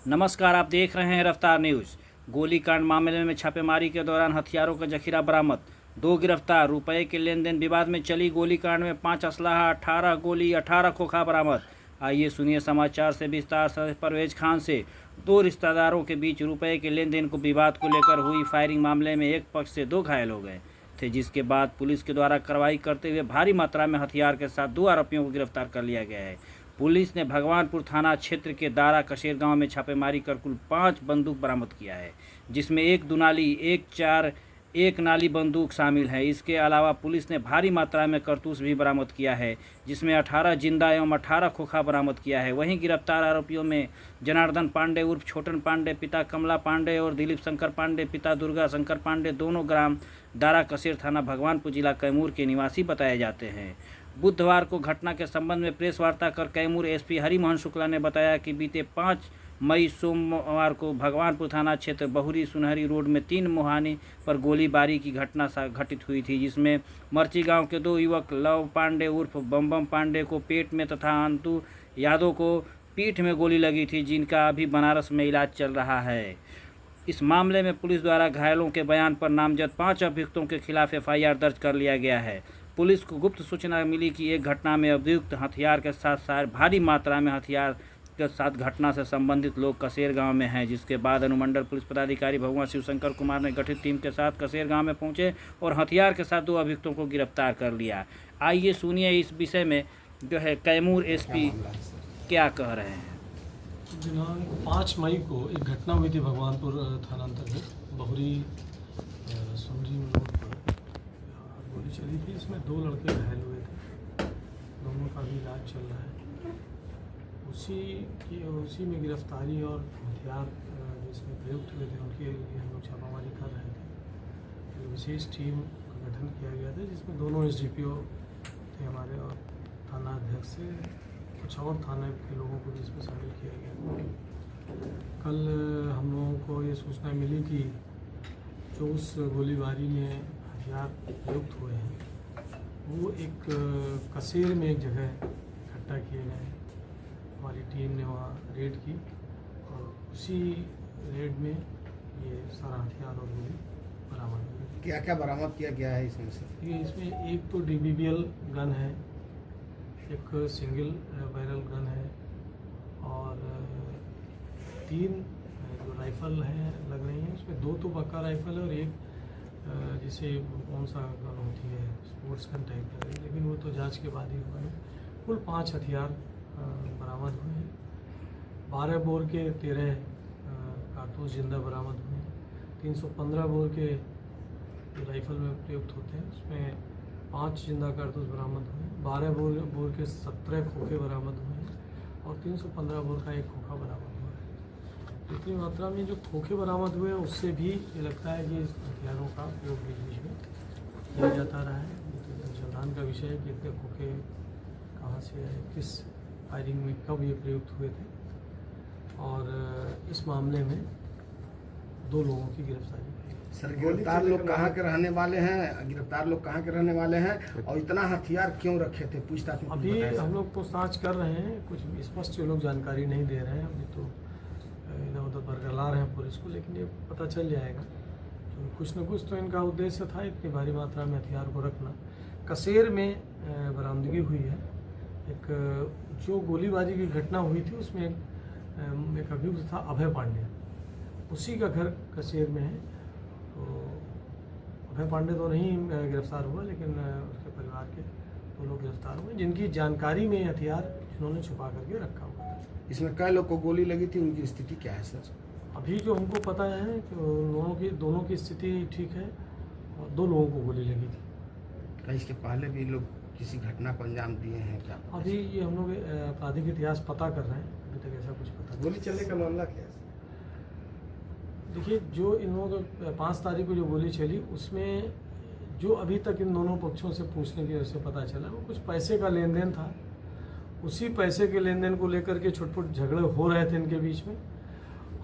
नमस्कार, आप देख रहे हैं रफ्तार न्यूज़। गोलीकांड मामले में छापेमारी के दौरान हथियारों का जखीरा बरामद, 2 गिरफ्तार। रुपए के लेन देन विवाद में चली गोलीकांड में 5 असलाहा, 18 गोली, 18 खोखा बरामद। आइए सुनिए समाचार से विस्तार से। परवेज खान से 2 रिश्तेदारों के बीच रुपए के लेन देन को विवाद को लेकर हुई फायरिंग मामले में एक पक्ष से 2 घायल हो गए थे, जिसके बाद पुलिस के द्वारा कार्रवाई करते हुए भारी मात्रा में हथियार के साथ 2 आरोपियों को गिरफ्तार कर लिया गया है। पुलिस ने भगवानपुर थाना क्षेत्र के दारा कसेर गांव में छापेमारी कर कुल 5 बंदूक बरामद किया है, जिसमें 1 दुनाली, 1 4, 1 नाली बंदूक शामिल है। इसके अलावा पुलिस ने भारी मात्रा में कारतूस भी बरामद किया है, जिसमें 18 जिंदा एवं 18 खोखा बरामद किया है। वहीं गिरफ्तार आरोपियों में जनार्दन पांडे उर्फ छोटन पांडे पिता कमला पांडे और दिलीप शंकर पांडे पिता दुर्गा शंकर पांडे दोनों ग्राम दारा कसेर थाना भगवानपुर जिला कैमूर के निवासी बताए जाते हैं। बुधवार को घटना के संबंध में प्रेस वार्ता कर कैमूर एसपी हरिमोहन शुक्ला ने बताया कि बीते 5 मई सोमवार को भगवानपुर थाना क्षेत्र बहुरी सुनहरी रोड में 3 मुहानी पर गोलीबारी की घटना घटित हुई थी, जिसमें मर्ची गांव के 2 युवक लव पांडे उर्फ बम पांडे को पेट में तथा अंतु यादव को पीठ में गोली लगी थी, जिनका अभी बनारस में इलाज चल रहा है। इस मामले में पुलिस द्वारा घायलों के बयान पर नामजद 5 अभियुक्तों के खिलाफ एफआईआर दर्ज कर लिया गया है। पुलिस को गुप्त सूचना मिली कि एक घटना में अभियुक्त हथियार के साथ भारी मात्रा में हथियार के साथ घटना से संबंधित लोग कसेर गांव में हैं, जिसके बाद अनुमंडल पुलिस पदाधिकारी भगवान शिवशंकर कुमार ने गठित टीम के साथ कसेर गांव में पहुंचे और हथियार के साथ 2 अभियुक्तों को गिरफ्तार कर लिया। आइए सुनिए इस विषय में जो है कैमूर एसपी क्या कह रहे हैं। दिनांक 5 मई को एक घटना हुई थी भगवानपुर थाना अंतर्गत बहुरी सुनरी रोड पर गोली चली थी। इसमें 2 लड़के घायल हुए थे, दोनों का भी इलाज चल रहा है। उसी में गिरफ्तारी और हथियार जिसमें प्रयुक्त हुए थे उनके लिए हम लोग छापामारी कर रहे थे। एक विशेष टीम का गठन किया गया था, जिसमें दोनों एसडीपीओ थे हमारे और थाना अध्यक्ष से कुछ और थाने के लोगों को भी इसमें शामिल किया गया। कल हम लोगों को ये सूचना मिली कि जो उस गोलीबारी में हथियार प्रयुक्त हुए हैं वो एक कसेर में एक जगह इकट्ठा किए गए हैं। हमारी टीम ने वहाँ रेड की और उसी रेड में ये सारा हथियार और गोली बरामद हुई। क्या क्या बरामद किया गया है इसमें से? ये इसमें एक तो DBBL गन है, एक सिंगल बैरल गन है और 3 जो राइफ़ल हैं लग रही हैं। उसमें 2 तो पक्का राइफ़ल है और एक जिसे कौन सा गन होती है स्पोर्ट्स गन टाइप लग रही है, लेकिन वो तो जांच के बाद ही हुआ है। कुल 5 हथियार बरामद हुए हैं। 12 बोर के 13 कारतूस जिंदा बरामद हुए हैं। 315 बोर के राइफ़ल में प्रयुक्त होते हैं, उसमें 5 जिंदा कारतूस बरामद हुए हैं। 12 बोर के 17 खोखे बरामद हुए हैं और 315 बोर का 1 खोखा बरामद हुआ है। इतनी मात्रा में जो खोखे बरामद हुए हैं उससे भी ये लगता है कि हथियारों का उपयोग बीच बीच में किया जाता रहा है। तो अनुसंधान का विषय है कि इतने खोखे कहाँ से आए, किस फायरिंग में कब ये प्रयुक्त हुए थे। और इस मामले में 2 लोगों की गिरफ्तारी हुई। सर, गिरफ्तार लोग कहाँ के रहने वाले हैं? गिरफ्तार लोग कहाँ के रहने वाले हैं और इतना हथियार क्यों रखे थे? पूछताछ में अभी हम लोग पूछताछ कर रहे हैं, कुछ स्पष्ट ये लोग जानकारी नहीं दे रहे हैं। अभी तो इधर उधर बरगला रहे हैं पुलिस को, लेकिन ये पता चल जाएगा। तो कुछ न कुछ तो इनका उद्देश्य था इतनी भारी मात्रा में हथियार को रखना। कसेर में बरामदगी हुई है। एक जो गोलीबारी की घटना हुई थी उसमें एक अभियुक्त था अभय पांडे, उसी का घर कसेर में है। तो अभय पांडे तो नहीं गिरफ्तार हुआ, लेकिन उसके परिवार के 2 लोग गिरफ्तार हुए, जिनकी जानकारी में हथियार इन्होंने छुपा करके रखा हुआ था। इसमें कई लोग को गोली लगी थी, उनकी स्थिति क्या है सर? अभी जो हमको पता है कि दोनों की स्थिति ठीक है और 2 लोगों को गोली लगी थी। क्या इसके पहले भी लोग किसी घटना को अंजाम दिए हैं क्या? अभी ये हम लोग आपराधिक इतिहास पता कर रहे हैं, अभी तक ऐसा कुछ पता नहीं। गोली चलने का मामला क्या है? देखिए, जो इन लोगों को 5 तारीख को जो गोली चली उसमें जो अभी तक इन दोनों पक्षों से पूछने की वजह से पता चला वो कुछ पैसे का लेन देन था। उसी पैसे के लेन देन को लेकर के छोटे-छोटे झगड़े हो रहे थे इनके बीच में।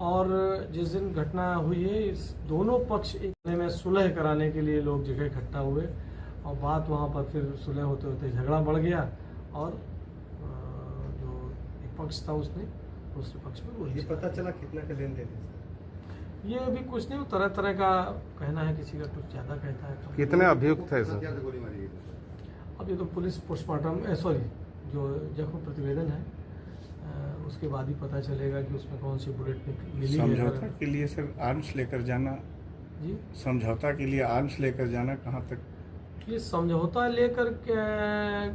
और जिस दिन घटना हुई है, इस दोनों पक्ष एक में सुलह कराने के लिए लोग जगह इकट्ठा हुए और बात वहाँ पर फिर सुलह होते होते झगड़ा बढ़ गया और जो एक पक्ष था उसने दूसरे पक्ष में गोली ये चलाई। पता चला कितना का लेन देन है? ये अभी कुछ नहीं, तरह तरह का कहना है, किसी का कुछ ज़्यादा कहता है कम। कितने अभियुक्त है सर? अब ये तो पुलिस पोस्टमार्टम सॉरी जो जख्म प्रतिवेदन है उसके बाद ही पता चलेगा कि उसमें कौन सी बुलेट मिली है। समझौता के लिए सर आर्म्स लेकर जाना, जी, समझौता के लिए आर्म्स लेकर जाना कहाँ तक? ये समझौता लेकर के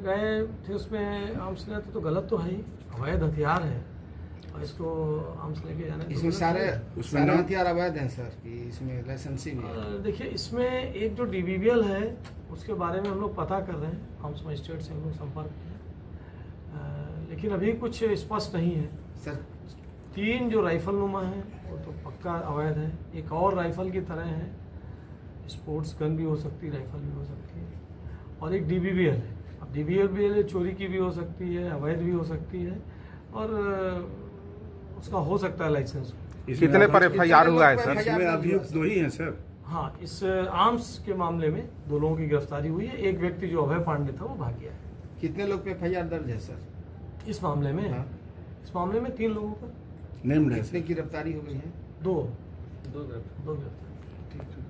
गए थे, उसमें आर्म्स लेना तो गलत तो है ही, अवैध हथियार है और इसको आर्म्स लेके जाना तो इसमें गलत सारे है। सारे हथियार अवैध हैं सर कि इसमें लाइसेंसी भी है? देखिए, इसमें एक जो DBBL है उसके बारे में हम लोग पता कर रहे हैं, आर्म्स मजिस्ट्रेट से हम लोग संपर्क किए, लेकिन अभी कुछ स्पष्ट नहीं है सर। 3 जो राइफल नुमा है वो तो पक्का अवैध है, एक और राइफल की तरह है, स्पोर्ट्स गन भी हो सकती है, राइफल भी हो सकती है, और एक DBBL है। अब DBBL चोरी की भी हो सकती है, अवैध भी हो सकती है, और उसका हो सकता है लाइसेंस। कितने पर FIR हुआ है सर? इसमें अभियुक्त 2 ही हैं सर। हाँ, इस आर्म्स के मामले में 2 लोगों की गिरफ्तारी हुई है, एक व्यक्ति जो अभय पांडे था वो भाग गया है। कितने लोग पे FIR दर्ज है सर? इस मामले में हाँ। इस मामले में 3 लोगों का नेम्ड है कितने सर। गिरफ्तारी हो गई है? 2 दो गिरफ्तार। गिरफ्तारी। ठीक।